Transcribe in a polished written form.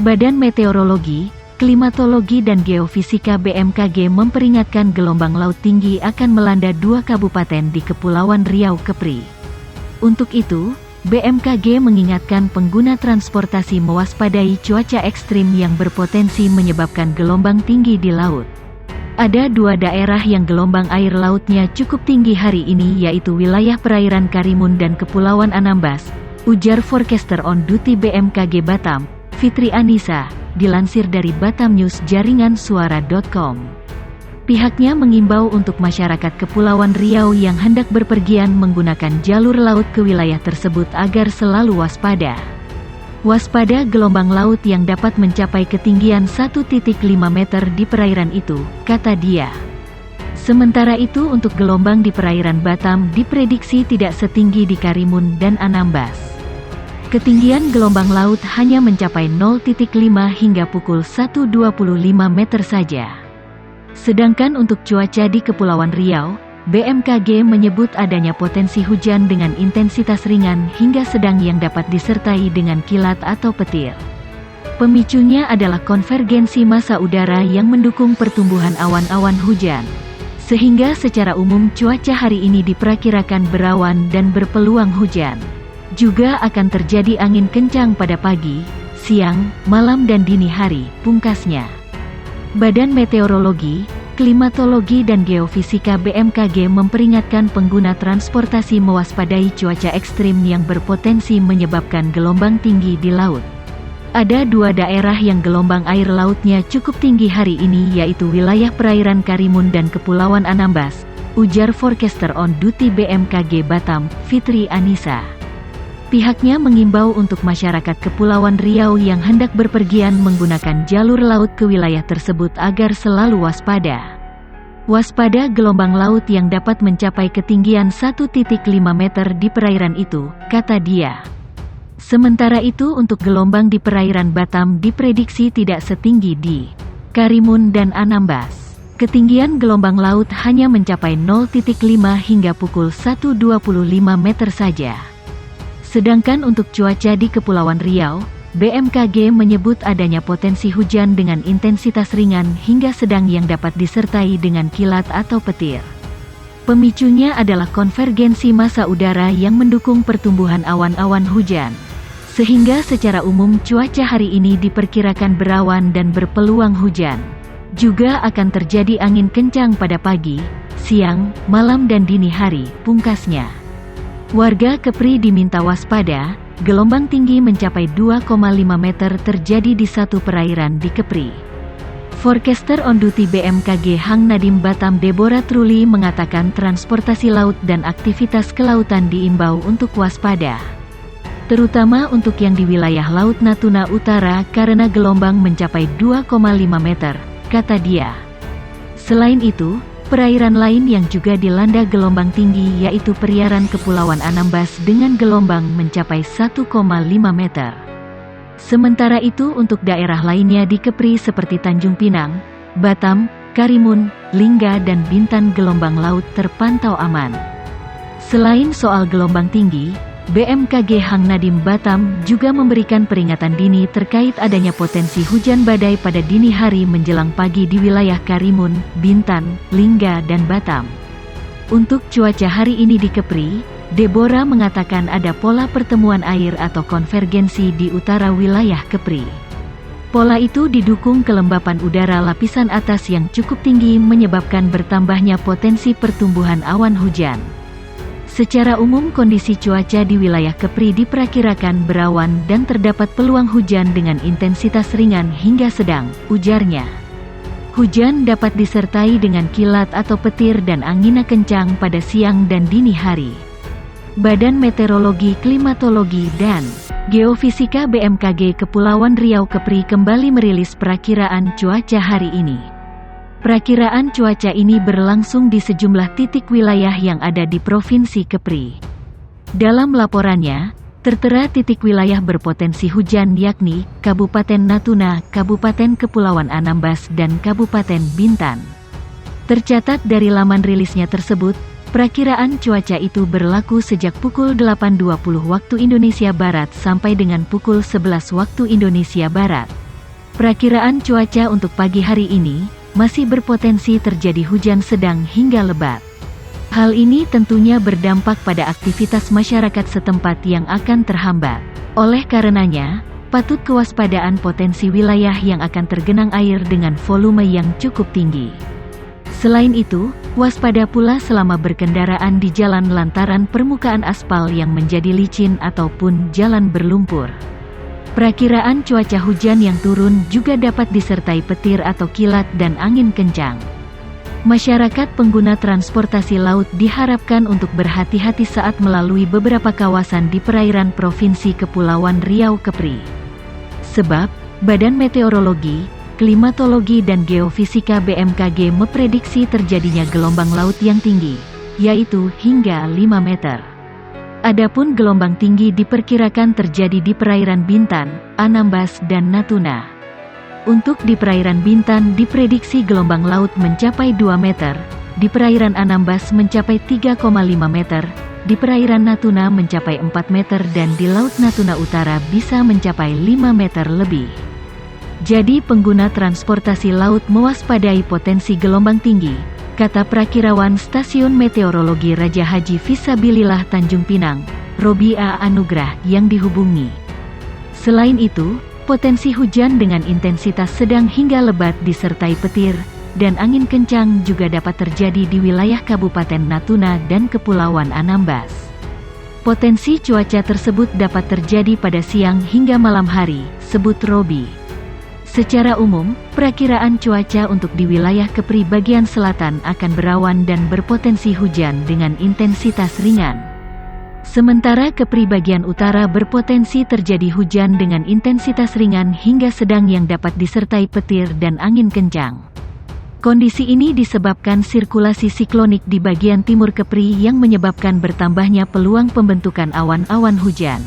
Badan Meteorologi, Klimatologi dan Geofisika BMKG memperingatkan gelombang laut tinggi akan melanda 2 kabupaten di Kepulauan Riau Kepri. Untuk itu, BMKG mengingatkan pengguna transportasi mewaspadai cuaca ekstrim yang berpotensi menyebabkan gelombang tinggi di laut. Ada 2 daerah yang gelombang air lautnya cukup tinggi hari ini, yaitu wilayah perairan Karimun dan Kepulauan Anambas, ujar forecaster on duty BMKG Batam, Fitri Anissa, dilansir dari Batam News jaringan suara.com. Pihaknya mengimbau untuk masyarakat Kepulauan Riau yang hendak berpergian menggunakan jalur laut ke wilayah tersebut agar selalu waspada. Waspada gelombang laut yang dapat mencapai ketinggian 1,5 meter di perairan itu, kata dia. Sementara itu untuk gelombang di perairan Batam diprediksi tidak setinggi di Karimun dan Anambas. Ketinggian gelombang laut hanya mencapai 0,5 hingga pukul 1.25 meter saja. Sedangkan untuk cuaca di Kepulauan Riau, BMKG menyebut adanya potensi hujan dengan intensitas ringan hingga sedang yang dapat disertai dengan kilat atau petir. Pemicunya adalah konvergensi massa udara yang mendukung pertumbuhan awan-awan hujan. Sehingga secara umum cuaca hari ini diperkirakan berawan dan berpeluang hujan. Juga akan terjadi angin kencang pada pagi, siang, malam dan dini hari, pungkasnya. Badan Meteorologi, Klimatologi dan Geofisika BMKG memperingatkan pengguna transportasi mewaspadai cuaca ekstrim yang berpotensi menyebabkan gelombang tinggi di laut. Ada 2 daerah yang gelombang air lautnya cukup tinggi hari ini, yaitu wilayah perairan Karimun dan Kepulauan Anambas, ujar forecaster on duty BMKG Batam, Fitri Anissa. Pihaknya mengimbau untuk masyarakat Kepulauan Riau yang hendak berpergian menggunakan jalur laut ke wilayah tersebut agar selalu waspada. Waspada gelombang laut yang dapat mencapai ketinggian 1,5 meter di perairan itu, kata dia. Sementara itu untuk gelombang di perairan Batam diprediksi tidak setinggi di Karimun dan Anambas. Ketinggian gelombang laut hanya mencapai 0,5 hingga pukul 1.25 meter saja. Sedangkan untuk cuaca di Kepulauan Riau, BMKG menyebut adanya potensi hujan dengan intensitas ringan hingga sedang yang dapat disertai dengan kilat atau petir. Pemicunya adalah konvergensi massa udara yang mendukung pertumbuhan awan-awan hujan. Sehingga secara umum cuaca hari ini diperkirakan berawan dan berpeluang hujan. Juga akan terjadi angin kencang pada pagi, siang, malam dan dini hari, pungkasnya. Warga Kepri diminta waspada, gelombang tinggi mencapai 2,5 meter terjadi di satu perairan di Kepri. Forecaster on duty BMKG Hang Nadim Batam Deborah Truli mengatakan transportasi laut dan aktivitas kelautan diimbau untuk waspada. Terutama untuk yang di wilayah Laut Natuna Utara karena gelombang mencapai 2,5 meter, kata dia. Selain itu, perairan lain yang juga dilanda gelombang tinggi yaitu perairan Kepulauan Anambas dengan gelombang mencapai 1,5 meter. Sementara itu untuk daerah lainnya di Kepri seperti Tanjung Pinang, Batam, Karimun, Lingga dan Bintan gelombang laut terpantau aman. Selain soal gelombang tinggi, BMKG Hang Nadim Batam juga memberikan peringatan dini terkait adanya potensi hujan badai pada dini hari menjelang pagi di wilayah Karimun, Bintan, Lingga dan Batam. Untuk cuaca hari ini di Kepri, Deborah mengatakan ada pola pertemuan air atau konvergensi di utara wilayah Kepri. Pola itu didukung kelembapan udara lapisan atas yang cukup tinggi menyebabkan bertambahnya potensi pertumbuhan awan hujan. Secara umum kondisi cuaca di wilayah Kepri diperkirakan berawan dan terdapat peluang hujan dengan intensitas ringan hingga sedang, ujarnya. Hujan dapat disertai dengan kilat atau petir dan angin kencang pada siang dan dini hari. Badan Meteorologi, Klimatologi dan Geofisika BMKG Kepulauan Riau Kepri kembali merilis perakiraan cuaca hari ini. Perakiraan cuaca ini berlangsung di sejumlah titik wilayah yang ada di Provinsi Kepri. Dalam laporannya, tertera titik wilayah berpotensi hujan yakni Kabupaten Natuna, Kabupaten Kepulauan Anambas dan Kabupaten Bintan. Tercatat dari laman rilisnya tersebut, perakiraan cuaca itu berlaku sejak pukul 8.20 waktu Indonesia Barat sampai dengan pukul 11 waktu Indonesia Barat. Perakiraan cuaca untuk pagi hari ini masih berpotensi terjadi hujan sedang hingga lebat. Hal ini tentunya berdampak pada aktivitas masyarakat setempat yang akan terhambat. Oleh karenanya, patut kewaspadaan potensi wilayah yang akan tergenang air dengan volume yang cukup tinggi. Selain itu, waspada pula selama berkendaraan di jalan lantaran permukaan aspal yang menjadi licin ataupun jalan berlumpur. Perakiraan cuaca hujan yang turun juga dapat disertai petir atau kilat dan angin kencang. Masyarakat pengguna transportasi laut diharapkan untuk berhati-hati saat melalui beberapa kawasan di perairan Provinsi Kepulauan Riau Kepri. Sebab, Badan Meteorologi, Klimatologi dan Geofisika BMKG memprediksi terjadinya gelombang laut yang tinggi, yaitu hingga 5 meter. Adapun gelombang tinggi diperkirakan terjadi di perairan Bintan, Anambas dan Natuna. Untuk di perairan Bintan diprediksi gelombang laut mencapai 2 meter, di perairan Anambas mencapai 3,5 meter, di perairan Natuna mencapai 4 meter dan di Laut Natuna Utara bisa mencapai 5 meter lebih. Jadi pengguna transportasi laut mewaspadai potensi gelombang tinggi, kata Prakirawan Stasiun Meteorologi Raja Haji Fisabilillah Tanjung Pinang, Robi A. Anugrah yang dihubungi. Selain itu, potensi hujan dengan intensitas sedang hingga lebat disertai petir dan angin kencang juga dapat terjadi di wilayah Kabupaten Natuna dan Kepulauan Anambas. Potensi cuaca tersebut dapat terjadi pada siang hingga malam hari, sebut Robi. Secara umum, perakiraan cuaca untuk di wilayah Kepri bagian selatan akan berawan dan berpotensi hujan dengan intensitas ringan. Sementara Kepri bagian utara berpotensi terjadi hujan dengan intensitas ringan hingga sedang yang dapat disertai petir dan angin kencang. Kondisi ini disebabkan sirkulasi siklonik di bagian timur Kepri yang menyebabkan bertambahnya peluang pembentukan awan-awan hujan.